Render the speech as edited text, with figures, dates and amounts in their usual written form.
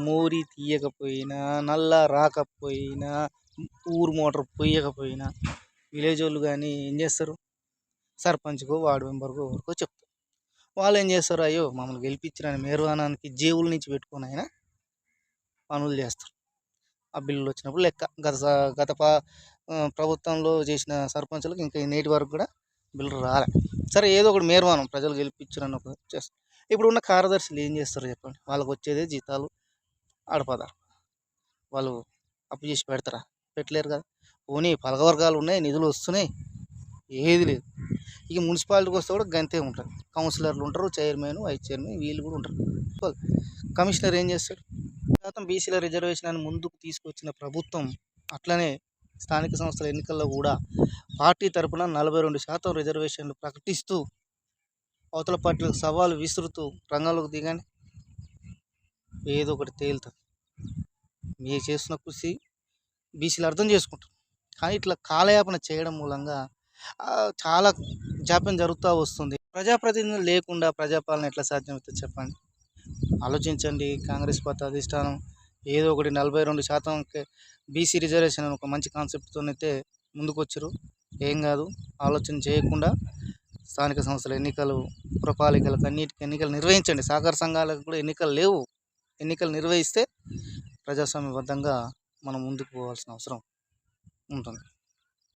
మోరి తీయకపోయినా, నల్లా రాకపోయినా, ఊరు మోటార్ పొయ్యకపోయినా విలేజ్ వాళ్ళు కానీ ఏం చేస్తారు, సర్పంచ్‌కో, వార్డు మెంబర్‌కో ఎవరికో చెప్తారు. వాళ్ళు ఏం చేస్తారు, అయ్యో మమ్మల్ని గెలిపించిరని మేర్వానానికి జేబుల నుంచి పెట్టుకొని అయినా పనులు చేస్తారు. ఆ బిల్లులు వచ్చినప్పుడు లెక్క. ప్రభుత్వంలో చేసిన సర్పంచులకు ఇంకా నేటి వరకు కూడా బిల్లు రాలే. సరే ఏదో ఒకటి మేర్వానం ప్రజలు గెలిపించారని ఒక చేస్తారు. ఇప్పుడున్న కార్యదర్శులు ఏం చేస్తారు చెప్పండి? వాళ్ళకి వచ్చేదే జీతాలు, అడపదారు. వాళ్ళు అప్పు చేసి పెడతారా? పెట్టలేరు కదా. పోనీ పలకవర్గాలు ఉన్నాయి, నిధులు వస్తున్నాయి, ఏది లేదు. ఇక మున్సిపాలిటీకి వస్తే కూడా గంతే ఉంటుంది. కౌన్సిలర్లు ఉంటారు, చైర్మన్, వైస్ చైర్మన్ వీళ్ళు కూడా ఉంటారు. కమిషనర్ ఏం చేస్తాడు? శాతం బీసీల రిజర్వేషన్ అని ముందుకు తీసుకొచ్చిన ప్రభుత్వం అట్లనే స్థానిక సంస్థల ఎన్నికల్లో కూడా పార్టీ తరపున 42% రిజర్వేషన్లు ప్రకటిస్తూ అవతల పార్టీలకు సవాలు విసురుతూ రంగంలోకి దిగానే ఏదో ఒకటి తేలుతుంది. మీరు చేస్తున్న కృషి బీసీలు అర్థం చేసుకుంటారు. కానీ ఇట్లా కాలయాపన చేయడం మూలంగా చాలా జాప్యం జరుగుతూ వస్తుంది. ప్రజాప్రతినిధులు లేకుండా ప్రజాపాలన ఎట్లా సాధ్యమవుతుంది చెప్పండి? ఆలోచించండి. కాంగ్రెస్ పార్టీ అధిష్టానం ఏదో ఒకటి 42% బీసీ రిజర్వేషన్ అని ఒక మంచి కాన్సెప్ట్తోనైతే ముందుకు వచ్చారు. ఏం కాదు, ఆలోచన చేయకుండా స్థానిక సంస్థల ఎన్నికలు, పురపాలికలకు అన్నిటికీ ఎన్నికలు నిర్వహించండి. సహకార సంఘాలకు కూడా ఎన్నికలు లేవు. ఎన్నికలు నిర్వహిస్తే ప్రజాస్వామ్యబద్ధంగా మనం ముందుకు పోవాల్సిన అవసరం ఉంటుంది.